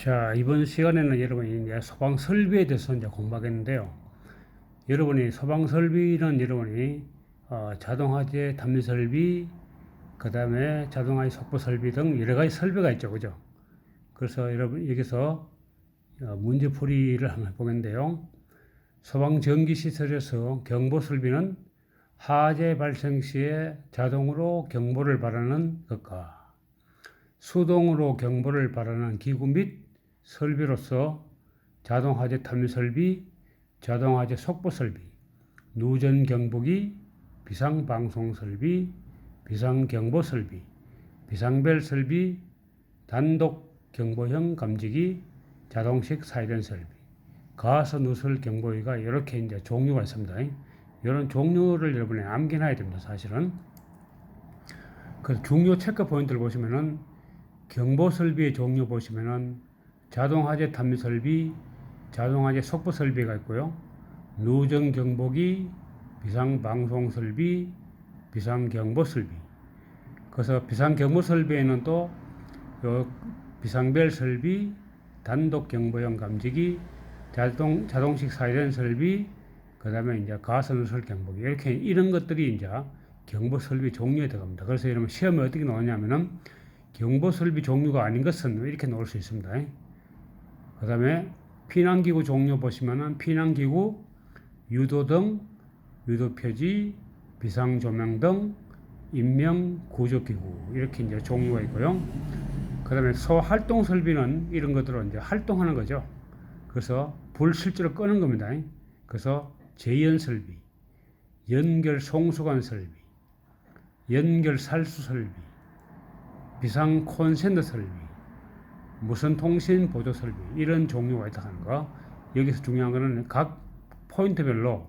자, 이번 시간에는 여러분이 이제 소방 설비에 대해서 이제 공부하겠는데요. 여러분이 소방 설비는 여러분이 자동화재 담요 설비, 그 다음에 자동화재 속보 설비 등 여러 가지 설비가 있죠, 그죠? 그래서 여러분 여기서 문제풀이를 한번 해보겠는데요. 소방 전기 시설에서 경보 설비는 화재 발생 시에 자동으로 경보를 발하는 것과 수동으로 경보를 발하는 기구 및 설비로서 자동화재 탐지 설비, 자동화재 속보 설비, 누전 경보기, 비상방송 설비, 비상경보 설비, 비상벨 설비, 단독 경보형 감지기, 자동식 사이렌 설비, 가스 누설 경보기가 이렇게 이제 종류가 있습니다. 이런 종류를 여러분이 암기해야 됩니다. 사실은. 그 중요 체크 포인트를 보시면은 경보 설비의 종류 보시면은 자동화재 탐지 설비, 자동화재 속보 설비가 있고요. 누전 경보기, 비상방송 설비, 비상경보 설비. 그래서 비상경보 설비에는 또 비상벨 설비, 단독 경보형 감지기, 자동식 사이렌 설비, 그 다음에 이제 가스 누설 경보기. 이렇게 이런 것들이 이제 경보 설비 종류에 들어갑니다. 그래서 여러분 시험에 어떻게 나오냐면은 경보 설비 종류가 아닌 것은 이렇게 나올 수 있습니다. 그 다음에 피난기구 종류 보시면은 피난기구, 유도등, 유도표지, 비상조명등, 인명구조기구 이렇게 이제 종류가 있고요. 그 다음에 소활동 설비는 이런 것들로 이제 활동하는 거죠. 그래서 불 실제로 끄는 겁니다. 그래서 제연 설비, 연결 송수관 설비, 연결 살수 설비, 비상 콘센트 설비, 무선 통신 보조 설비 이런 종류가 있다 하는 거. 여기서 중요한 거는 각 포인트별로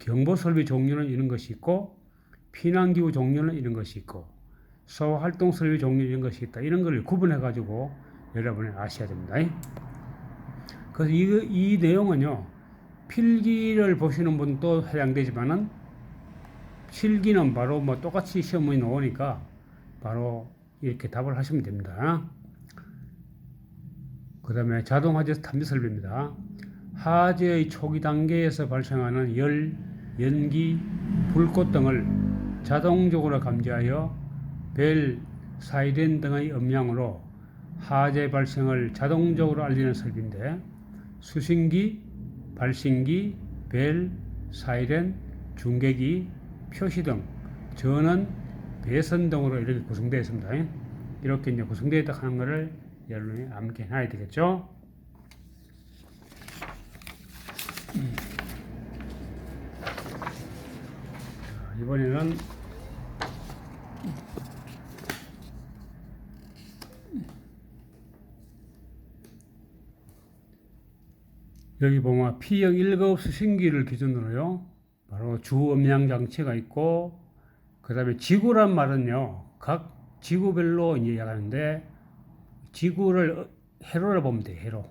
경보 설비 종류는 이런 것이 있고 피난기구 종류는 이런 것이 있고 소활동 설비 종류 이런 것이 있다. 이런 걸 구분해 가지고 여러분이 아셔야 됩니다. 그래서 이 내용은요 필기를 보시는 분도 해당되지만은 실기는 바로 뭐 똑같이 시험이 나오니까 바로 이렇게 답을 하시면 됩니다. 그 다음에 자동화재 탐지 설비입니다. 화재의 초기 단계에서 발생하는 열, 연기, 불꽃 등을 자동적으로 감지하여 벨, 사이렌 등의 음량으로 화재 발생을 자동적으로 알리는 설비인데 수신기, 발신기, 벨, 사이렌, 중계기, 표시등, 전원, 배선 등으로 이렇게 구성되어 있습니다. 이렇게 이제 구성되어 있다 하는 것을 여러분이 암기해놔야 되겠죠. 자, 이번에는 여기 보면 P형 1급 수신기를 기준으로요 바로 주 음량 장치가 있고 그 다음에 지구란 말은요 각 지구별로 이제 이야기하는데 지구를 해로를 보면 돼요. 해로.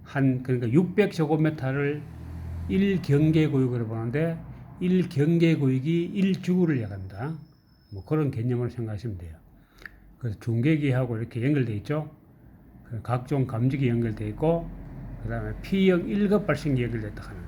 그러니까 600제곱미터를 1경계구역으로 보는데 1경계구역이 1지구를 이야기합니다. 뭐 그런 개념으로 생각하시면 돼요. 그래서 중계기하고 이렇게 연결되어 있죠. 각종 감지기 연결되어 있고 그 다음에 P형 1급 발신기 연결됐다 하는 거.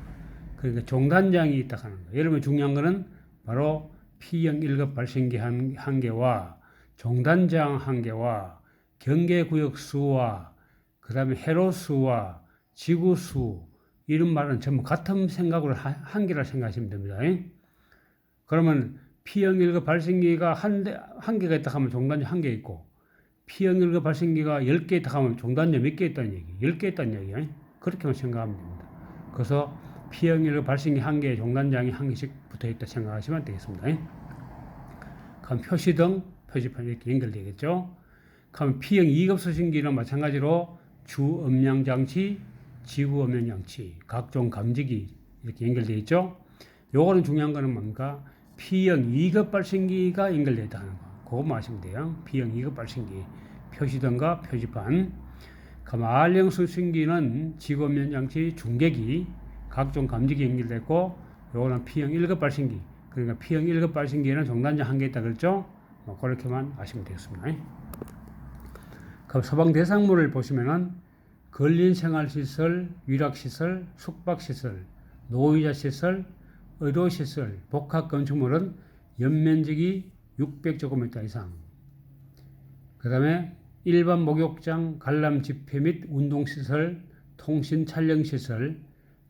그러니까 종단장이 있다 하는 거. 여러분 중요한 거는 바로 P형 1급 발신기 한 개와 종단장 한 개와 경계구역 수와 그 다음에 해로 수와 지구 수 이런 말은 전부 같은 생각으로 한 개라 생각하시면 됩니다. 그러면 P형 1급 발신기가 한 개가 있다 하면 종단장 한 개 있고 P형 1급 발신기가 10개 있다 하면 종단장 몇 개 있다는 얘기 10개 있다는 얘기 그렇게만 생각하면 됩니다. 그래서 P형 1급 발신기 한 개에 종단장이 한 개씩 붙어 있다 생각하시면 되겠습니다. 그럼 표시등, 표지판 이렇게 연결되겠죠. 그럼 P형 2급 수신기는 마찬가지로 주 음량 장치, 지구 음량 장치, 각종 감지기 이렇게 연결되어 있죠. 요거는 중요한 거는 뭔가 P형 2급 발신기가 연결되어 있다 하는 거. 그것만 아시면 돼요. P형 2급 발신기, 표시등과 표지판. 그럼 R형 수신기는 지구 음량 장치, 중계기, 각종 감지기 연결됐고, 요거는 P형 1급 발신기. 그러니까 P형 1급 발신기에는 종단장 한 개 있다 그랬죠. 뭐 그렇게만 아시면 되겠습니다. 그럼 소방 대상물을 보시면은 근린생활시설, 위락시설, 숙박시설, 노이자시설, 의료시설, 복합건축물은 연면적이 600제곱미터 이상. 그 다음에 일반 목욕장, 관람 집회 및 운동시설, 통신 촬영시설,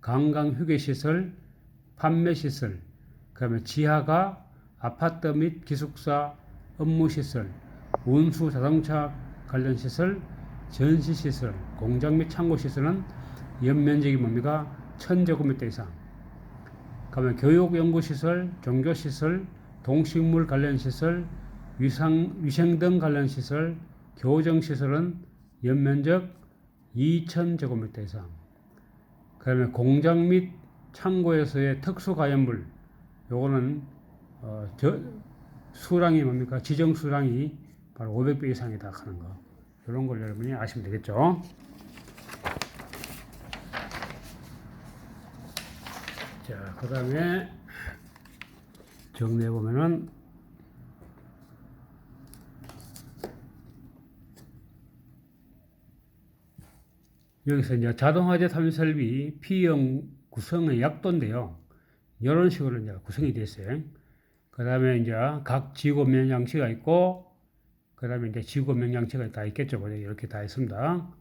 관광휴게시설, 판매시설, 그 다음에 지하가 아파트 및 기숙사, 업무시설, 운수 자동차 관련 시설, 전시시설, 공장 및 창고시설은 연면적이 뭡니까? 1000제곱미터 이상. 그러면 교육연구시설, 종교시설, 동식물 관련 시설, 위생 등 관련 시설, 교정시설은 연면적 2000제곱미터 이상. 그다음에 공장 및 창고에서의 특수가연물, 요거는 수량이 뭡니까? 지정 수량이 바로 500배 이상이다 하는 거. 이런 걸 여러분이 아시면 되겠죠. 자, 그 다음에 정리해 보면은 여기서 이제 자동화재 탐지 설비 P형 구성의 약도인데요. 이런 식으로 이제 구성이 되어 있어요. 그 다음에 이제 각 지구 면장치가 있고, 그 다음에 이제 지구 면장치가 다 있겠죠. 이렇게 다 있습니다.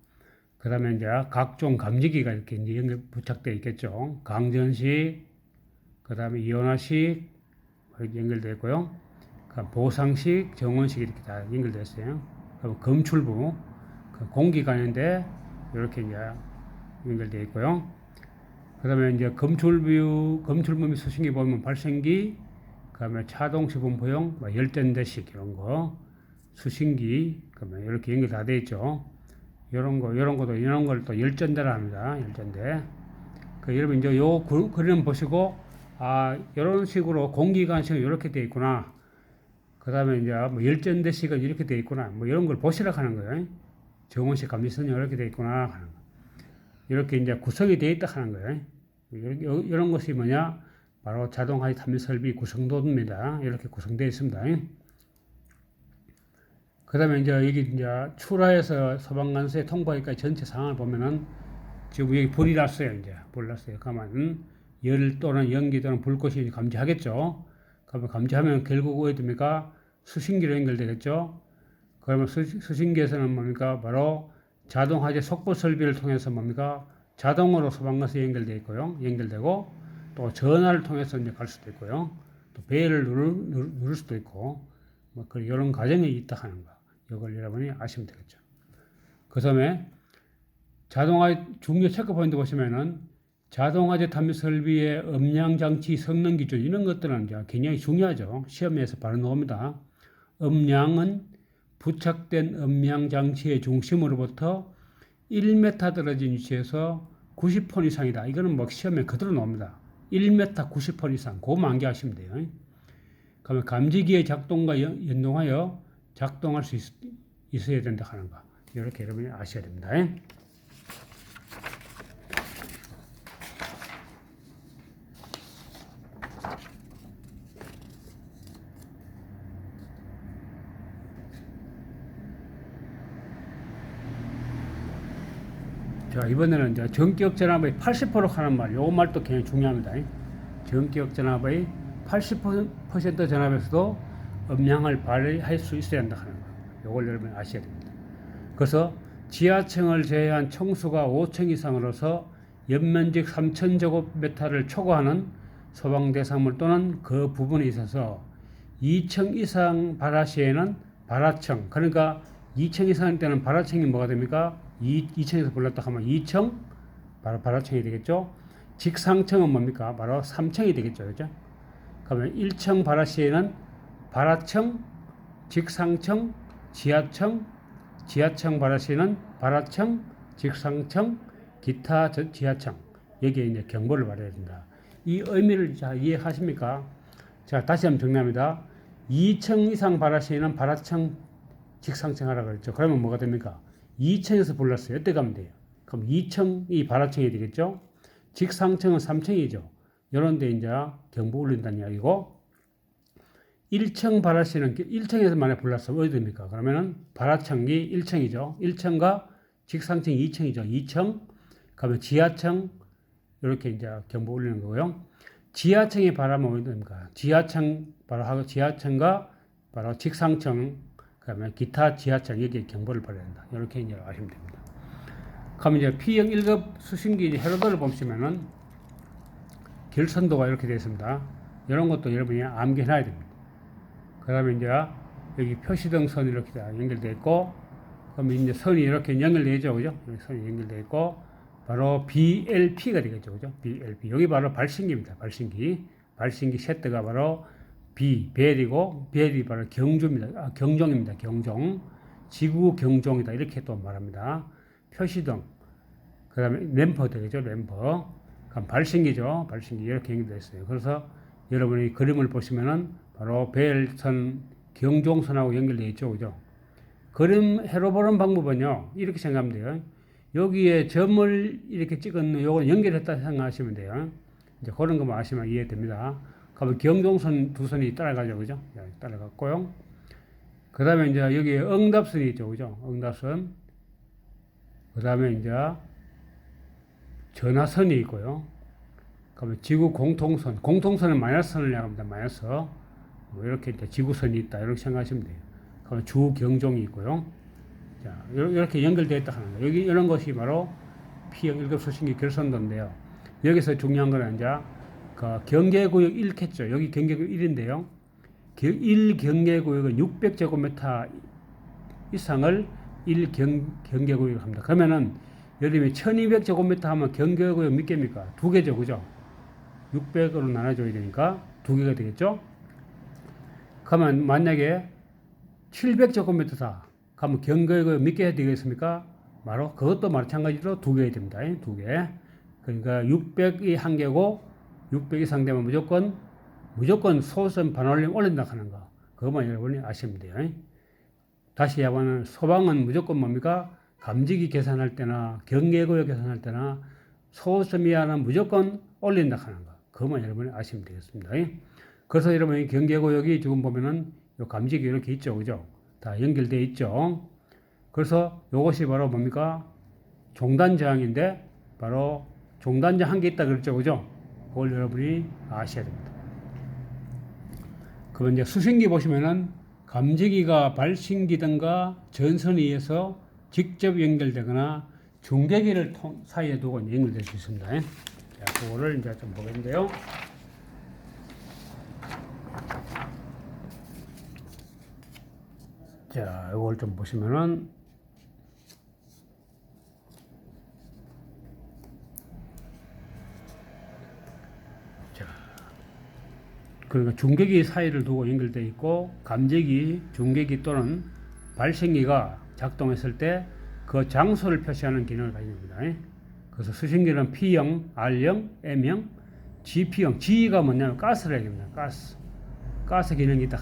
그 다음에 이제 각종 감지기가 이렇게 이제 부착되어 있겠죠. 강전식, 그 다음에 이온화식 이렇게 연결되어 있고요. 보상식, 정원식 이렇게 다 연결되어 있어요. 그리고 검출부, 공기관인데 이렇게 이제 연결되어 있고요. 그 다음에 이제 검출부 및 수신기 보면 발생기, 그 다음에 차동시 분포용, 열전대식 이런 거, 수신기, 그러면 이렇게 연결 다 되어 있죠. 이런 걸 또 열전대라 합니다. 열전대. 여러분 이제 요 그림 보시고, 이런 식으로 공기관식은 이렇게 되어 있구나. 그 다음에 이제 열전대식은 이렇게 되어 있구나. 이런 걸 보시라 하는 거예요. 정원식 감지선이 이렇게 되어 있구나 하는 거. 이렇게 이제 구성이 되어 있다 하는 거예요. 이런 것이 뭐냐? 바로 자동화재 탐지 설비 구성도입니다. 이렇게 구성되어 있습니다. 그 다음에 이제 여기 이제 출하에서 소방관서에 통보하기까지 전체 상황을 보면은 지금 여기 불이 났어요. 이제 불 났어요. 그러면 열 또는 연기 또는 불꽃이 감지하겠죠. 그러면 감지하면 결국 어디 됩니까? 수신기로 연결되겠죠. 그러면 수신기에서는 뭡니까? 바로 자동화재 속보 설비를 통해서 뭡니까? 자동으로 소방관서에 연결되어 있고요. 연결되고 또 전화를 통해서 이제 갈 수도 있고요. 또 벨을 누를 수도 있고 이런 과정이 있다 하는 거. 이걸 여러분이 아시면 되겠죠. 그 다음에 자동화재 중요 체크 포인트 보시면은 자동화재 탐지 설비의 음량 장치 성능 기준 이런 것들은 이제 굉장히 중요하죠. 시험에서 바로 나옵니다. 음량은 부착된 음량 장치의 중심으로부터 1m 떨어진 위치에서 90폰 이상이다. 이거는 시험에 그대로 나옵니다. 1m 90폰 이상. 그거만 암기하시면 돼요. 그러면 감지기의 작동과 연동하여 작동할 수 있어야 된다 하는 거. 이렇게 여러분이 아셔야 됩니다. 자, 이번에는 이제 전기역 전압의 80% 하는 말, 요 말도 굉장히 중요합니다. 전기역 전압의 80% 전압에서도 음량을 발휘할 수 있어야 한다 하는 거. 요걸 여러분 아셔야 됩니다. 그래서 지하층을 제외한 층수가 5층 이상으로서 연면적 3000제곱미터를 초과하는 소방 대상물 또는 그 부분에 있어서 2층 이상 발화 시에는 발화층, 그러니까 2층 이상일 때는 발화층이 뭐가 됩니까? 2층에서 불렀다 하면 2층 바로 발화층이 되겠죠. 직상층은 뭡니까? 바로 3층이 되겠죠. 그죠? 그러면 1층 발화 시에는 발화층, 직상층, 지하층, 지하층 발화 시에는 발화층, 직상층, 기타 지하층. 여기에 이제 경보를 발해야 된다. 이 의미를 잘 이해하십니까? 자, 다시 한번 정리합니다. 2층 이상 발화 시에는 발화층, 직상층 하라고 그랬죠. 그러면 뭐가 됩니까? 2층에서 불렀어요. 어떻게 가면 돼요? 그럼 2층이 발화층이 되겠죠? 직상층은 3층이죠. 이런데 이제 경보 울린다는 이야기고, 1층 발화 시는 1층에서 만약 불났으면 어디 됩니까? 그러면은 발화층이 1층이죠. 1층과 직상층 2층이죠. 2층. 그러면 지하층 이렇게 이제 경보 올리는 거고요. 지하층에 바라면 어디 됩니까? 지하층 바로 하고 지하층과 바로 직상층 그러면 기타 지하층 여기에 경보를 벌여야 된다. 이렇게 이제 아시면 됩니다. 그러면 이제 P형 1급 수신기 회로도를 보시면은 결선도가 이렇게 되어 있습니다. 이런 것도 여러분이 암기해놔야 됩니다. 그 다음에 이제 여기 표시등 선이 이렇게 연결되어 있고, 그러면 이제 선이 이렇게 연결되어 있죠. 그죠? 여기 선이 연결되어 있고, 바로 BLP가 되겠죠. 그죠? BLP. 여기 바로 발신기입니다. 발신기 세트가 바로 벨이고, 벨이 바로 경주입니다. 경종입니다. 경종. 지구 경종이다. 이렇게 또 말합니다. 표시등. 그 다음에 램퍼 되겠죠. 램퍼. 그럼 발신기죠. 발신기. 이렇게 연결되어 있어요. 그래서 여러분이 그림을 보시면은 바로 벨선, 경종선하고 연결되어 있죠. 그죠? 그림 해로 보는 방법은요. 이렇게 생각하면 돼요. 여기에 점을 이렇게 찍은 요걸 연결했다 생각하시면 돼요. 이제 그런 것만 아시면 이해됩니다. 그러면 경종선 두 선이 따라가죠. 그죠? 따라갔고요. 그 다음에 이제 여기에 응답선이 있죠. 그죠? 응답선. 그 다음에 이제 전화선이 있고요. 그러면 지구 공통선. 공통선은 마이너스선을 이야기합니다. 마이너스. 뭐 이렇게 이제 지구선이 있다. 이렇게 생각하시면 돼요. 그러면 주 경종이 있고요. 자, 이렇게 연결되어 있다 하는 거예요. 여기 이런 것이 바로 P형 1급 수신기 결선도인데요. 여기서 중요한 거는 이제 그 경계구역 1겠죠. 여기 경계구역 1인데요. 1 경계구역은 600제곱미터 이상을 1 경계구역을 합니다. 그러면은 예를 들면 1200제곱미터 하면 경계구역 몇 개입니까? 2개죠. 그죠? 600으로 나눠줘야 되니까 2개가 되겠죠? 그러면 만약에 700제곱미터다. 그러면 경계구역 몇 개 되겠습니까? 바로 그것도 마찬가지로 2개 됩니다. 2개. 그러니까 600이 1개고 600 이상 되면 무조건 소선 반올림 올린다 하는 거. 그것만 여러분이 아시면 돼요. 다시 이야기하면 소방은 무조건 뭡니까? 감지기 계산할 때나 경계구역 계산할 때나 소선 이하는 무조건 올린다 하는 거. 그것만 여러분이 아시면 되겠습니다. 그래서 여러분이 경계구역이 지금 보면은 요 감지기 이렇게 있죠. 그죠? 다 연결되어 있죠. 그래서 이것이 바로 뭡니까? 종단 저항인데 바로 종단 저항 한 개 있다 그랬죠. 그죠? 그걸 여러분이 아셔야 됩니다. 그러면 이제 수신기 보시면은 감지기가 발신기등과 전선에 의해서 직접 연결되거나 중계기를 사이에 두고 연결될 수 있습니다. 자, 그거를 이제 좀 보겠는데요. 자, 이걸 좀 보시면은 자, 그러니까 중계기 사이를 두고 연결되어 있고 감지기, 중계기 또는 발신기가 작동했을 때 그 장소를 표시하는 기능을 가지고 있습니다. 그래서 수신기는 P형, R형, M형, GP형. G가 뭐냐면 가스를 얘기합니다. 가스 기능이 있다.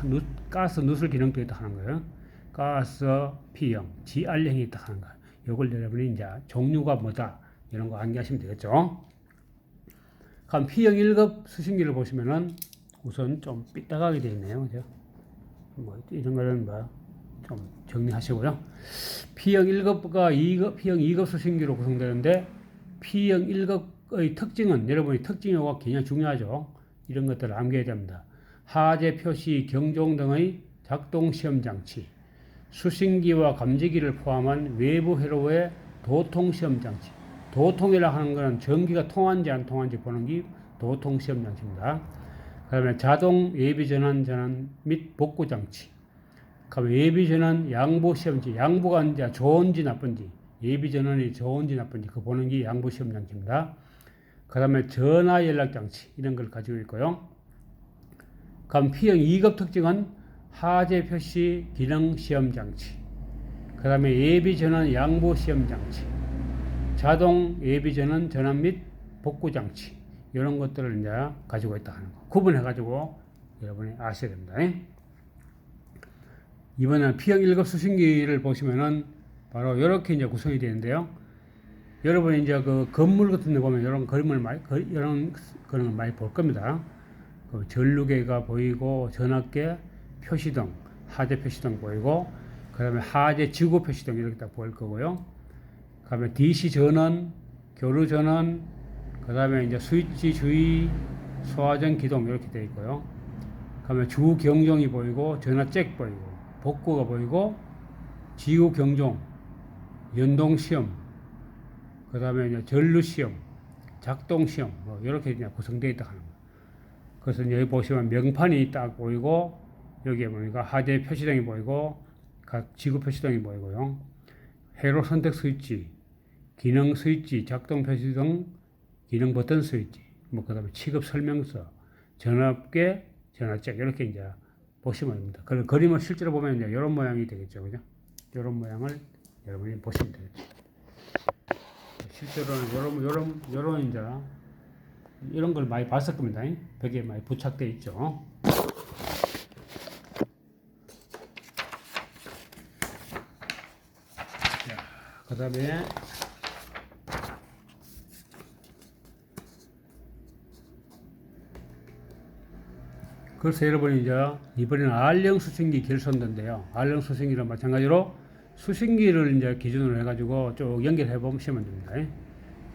가스 누설 기능도 있다 하는 거예요. 가스 P형, GR형이 있다 하는 거예요. 이걸 여러분이 이제 종류가 뭐다 이런 거 암기하시면 되겠죠. 그럼 P형 1급 수신기를 보시면은 우선 좀 삐딱하게 되어 있네요. 그죠? 뭐 이런 거는 뭐 좀 정리하시고요. P형 1급과 2급, P형 2급 수신기로 구성되는데 P형 1급의 특징은 여러분이 특징 요가 굉장히 중요하죠. 이런 것들을 암기해야 됩니다. 하재 표시, 경종 등의 작동 시험 장치, 수신기와 감지기를 포함한 외부 회로의 도통 시험 장치. 도통이라 하는 것은 전기가 통한지 안 통한지 보는 게 도통 시험 장치입니다. 그다음에 자동 예비 전환 및 복구 장치. 그다음에 예비 전환 양보 시험지. 양보가 이제 좋은지 나쁜지, 예비 전환이 좋은지 나쁜지 그 보는 게 양보 시험 장치입니다. 그다음에 전화 연락 장치 이런 걸 가지고 있고요. 그럼 P형 2급 특징은 하재 표시 기능 시험 장치. 그다음에 예비 전환 양보 시험 장치. 자동 예비 전환 전환 및 복구 장치. 이런 것들을 이제 가지고 있다 하는 거. 구분해 가지고 여러분이 아셔야 됩니다. 이번에는 P형 1급 수신기를 보시면은 바로 이렇게 이제 구성이 되는데요. 여러분이 이제 그 건물 같은 데 보면 이런 그림을 이런 그런 걸 많이 볼 겁니다. 그 전류계가 보이고 전압계 표시등, 하재 표시등 보이고 그다음에 하재 지구 표시등 이렇게 딱 보일 거고요. 그다음에 DC 전원, 교류 전원, 그다음에 이제 스위치 주의, 소화전 기동 이렇게 되어 있고요. 그다음에 주 경종이 보이고 전화 잭 보이고 복구가 보이고 지구 경종, 연동 시험, 그다음에 이제 전류 시험, 작동 시험 뭐 이렇게 이제 구성되어 있다 하는 거예요. 그래서 이제 여기 보시면 명판이 딱 보이고 여기에 보니까 하재 표시등이 보이고 각 지구 표시등이 보이고요. 회로 선택 스위치, 기능 스위치, 작동 표시등, 기능 버튼 스위치, 뭐 그다음에 취급 설명서, 전압계, 전화잭 이렇게 이제 보시면 됩니다. 그 그림을 실제로 보면 이제 이런 모양이 되겠죠, 그죠? 이런 모양을 여러분이 보시면 되겠죠. 실제로는 이런 이제 이런 걸 많이 봤을 겁니다. 벽에 많이 부착되어 있죠. 그 다음에 그래서 여러분이 이제 이번에는 R형 수신기 결선도인데요. R형 수신기랑 마찬가지로 수신기를 이제 기준으로 해가지고 쭉 연결해 보시면 됩니다.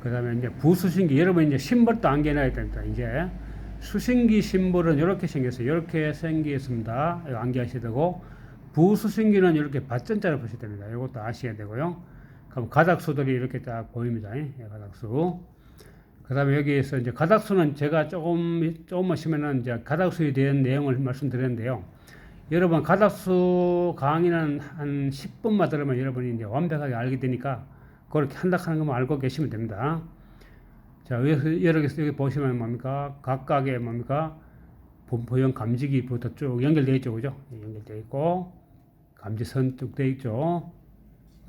그 다음에 이제 부수신기, 여러분 이제 심벌도 안겨놔야 됩니다. 이제 수신기 심벌은 이렇게 생겼어요. 이렇게 생겼습니다. 이거 안겨하셔야 되고, 부수신기는 이렇게 밧전자를 보셔야 됩니다. 이것도 아셔야 되고요. 그럼 가닥수들이 이렇게 딱 보입니다. 가닥수. 그 다음에 여기에서 이제 가닥수는 제가 조금만 쉬면은 이제 가닥수에 대한 내용을 말씀드렸는데요. 여러분, 가닥수 강의는 한 10분만 들으면 여러분이 이제 완벽하게 알게 되니까 그렇게 한다 하는 것만 알고 계시면 됩니다. 자, 여기 보시면 뭡니까? 각각의 뭡니까? 분포형 감지기부터 쭉 연결되어 있죠. 그죠? 연결되어 있고, 감지선 쭉 되어 있죠.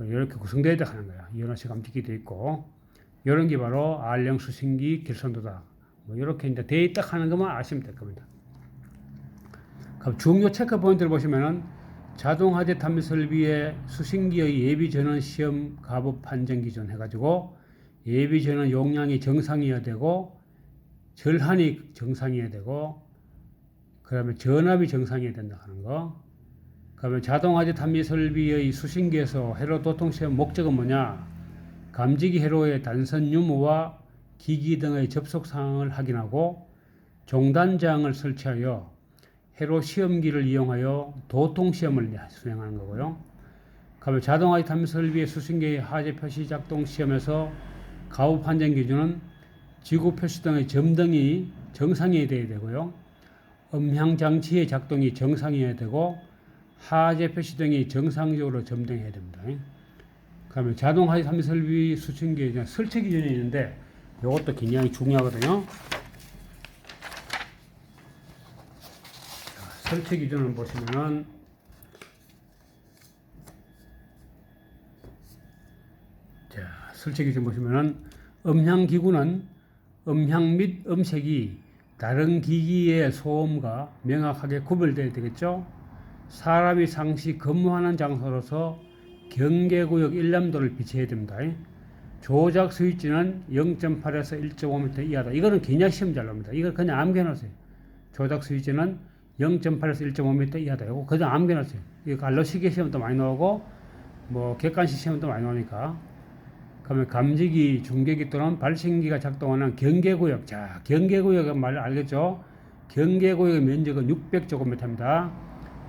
이렇게 구성되어 있다 하는 거야. 이온화식 감지기도 있고, 이런 게 바로 R형 수신기 결선도다. 뭐 이렇게 이제 되어 있다 하는 것만 아시면 될 겁니다. 그럼 중요 체크 포인트를 보시면은 자동 하재 탐지 설비의 수신기의 예비 전원 시험 가부 판정 기준 해가지고 예비 전원 용량이 정상이어야 되고 절한이 정상이어야 되고 그 다음에 전압이 정상이어야 된다 하는 거. 그 다음에 자동 하재 탐지 설비의 수신기에서 회로 도통 시험 목적은 뭐냐? 감지기 회로의 단선 유무와 기기 등의 접속 상황을 확인하고 종단장을 설치하여 회로 시험기를 이용하여 도통 시험을 수행하는 거고요. 그다음에 자동 하재 탐지 설비의 수신기의 하재 표시 작동 시험에서 가부 판정 기준은 지구 표시 등의 점등이 정상이어야 되고요. 음향 장치의 작동이 정상이어야 되고 하재 표시 등이 정상적으로 점등해야 됩니다. 그다음에 자동 하재 탐지 설비 수신기의 설치 기준이 있는데 이것도 굉장히 중요하거든요. 설치 기준을 보시면은 자, 설치 기준 보시면은 음향 기구는 음향 및 음색이 다른 기기의 소음과 명확하게 구별되어야 되겠죠. 사람이 상시 근무하는 장소로서 경계구역 일람도를 비춰야 됩니다. 조작 스위치는 0.8에서 1.5m 이하다. 이거는 굉장히 시험 잘 나옵니다. 이걸 그냥 암겨놓으세요. 조작 스위치는 0.8에서 1.5m 이하다. 이거 그냥 암겨놨어요. 이거 알로시계 시험도 많이 나오고, 뭐, 객관식 시험도 많이 나오니까. 그러면 감지기, 중계기 또는 발신기가 작동하는 경계구역. 자, 경계구역은 말 알겠죠? 경계구역의 면적은 600제곱미터입니다.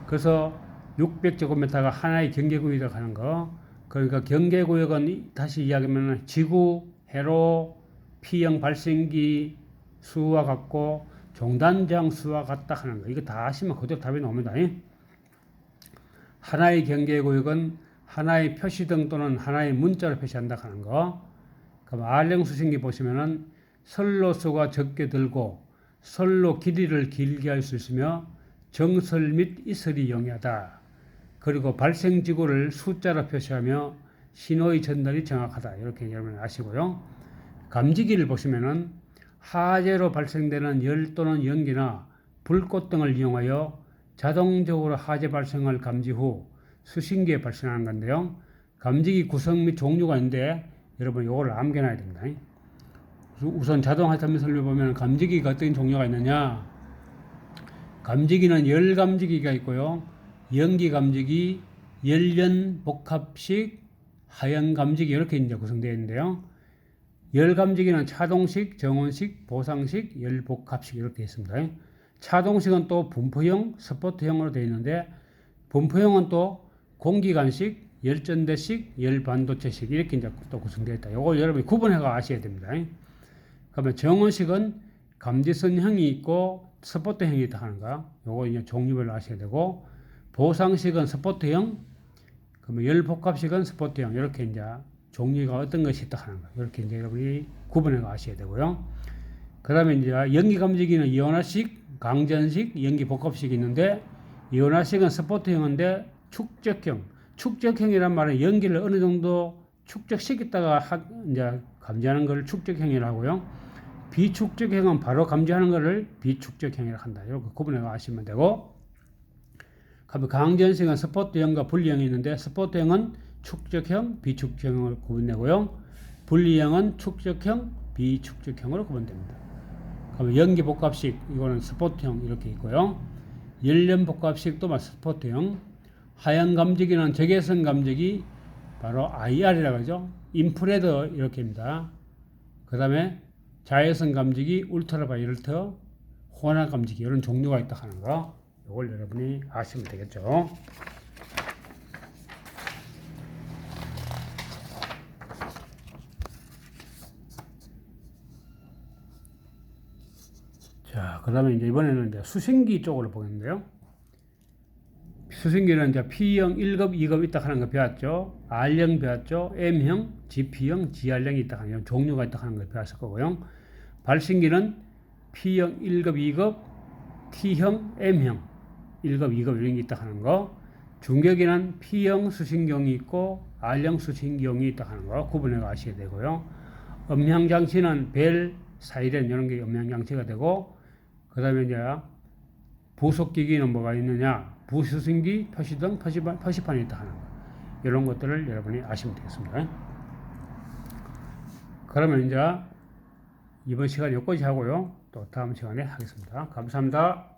그래서 600제곱미터가 하나의 경계구역이라고 하는 거. 그러니까 경계구역은 다시 이야기하면 지구, 회로, P형 발신기 수와 같고, 종단장 수와 같다 하는 거. 이거 다 아시면 그대로 답이 나옵니다. 하나의 경계구역은 하나의 표시등 또는 하나의 문자로 표시한다 하는 거. 그럼 R형 수신기 보시면은 선로수가 적게 들고 선로 길이를 길게 할 수 있으며 정설 및 이설이 용이하다. 그리고 발생지구를 숫자로 표시하며 신호의 전달이 정확하다. 이렇게 여러분 아시고요. 감지기를 보시면은 하재로 발생되는 열 또는 연기나 불꽃 등을 이용하여 자동적으로 하재 발생을 감지 후 수신기에 발생하는 건데요. 감지기 구성 및 종류가 있는데 여러분 이거를 암겨놔야 됩니다. 우선 자동 하재 탐지 설비 보면 감지기가 어떤 종류가 있느냐? 감지기는 열 감지기가 있고요. 연기 감지기, 열연 복합식, 하연 감지기 이렇게 이제 구성되어 있는데요. 열 감지기는 차동식, 정원식, 보상식, 열 복합식 이렇게 있습니다. 차동식은 또 분포형, 스포트형으로 되어 있는데 분포형은 또 공기관식, 열전대식, 열반도체식 이렇게 이제 또 구성되어 있다. 이걸 여러분이 구분해가 아셔야 됩니다. 그러면 정원식은 감지선형이 있고 스포트형이 있다 하는 거. 요거 이제 종류별로 아셔야 되고 보상식은 스포트형, 그러면 열복합식은 스포트형 이렇게 이제 종류가 어떤 것이 있다 하는 거. 이렇게 이제 여러분이 구분해가 아셔야 되고요. 그다음에 이제 연기 감지기는 이온화식, 강전식, 연기 복합식이 있는데 이온화식은 스포트형인데 축적형이란 말은 연기를 어느 정도 축적시켰다가 이제 감지하는 걸 축적형이라고 하고요. 비축적형은 바로 감지하는 것을 비축적형이라고 한다. 이렇게 구분해서 아시면 되고, 그러면 강전식은 스포트형과 분리형이 있는데 스포트형은 축적형, 비축적형으로 구분되고요. 분리형은 축적형, 비축적형으로 구분됩니다. 그러면 연기 복합식 이거는 스포트형 이렇게 있고요. 열연 복합식도 스포트형. 하연 감지기는 적외선 감지기 바로 IR이라고 하죠. 인프레드 이렇게입니다. 그 다음에 자외선 감지기, 울트라바이올트, 혼합 감지기 이런 종류가 있다 하는 거. 이걸 여러분이 아시면 되겠죠. 자, 그 다음에 이제 이번에는 이제 수신기 쪽으로 보겠는데요. 수신기는 이제 P형 1급, 2급 있다 하는 거 배웠죠. R형 배웠죠. M형, GP형, GR형이 있다 하는 종류가 있다 하는 거 배웠을 거고요. 발신기는 P형 1급, 2급, T형, M형 1급, 2급 이런 게 있다 하는 거. 중격기는 P형 수신경이 있고 R형 수신경이 있다 하는 거 구분해 가셔야 되고요. 음향장치는 벨, 사이렌 이런 게 음향장치가 되고, 그 다음에 이제 부속기기는 뭐가 있느냐, 부수신기, 표시등, 표시판이 있다 하는 거. 이런 것들을 여러분이 아시면 되겠습니다. 그러면 이제 이번 시간 여기까지 하고요. 또 다음 시간에 하겠습니다. 감사합니다.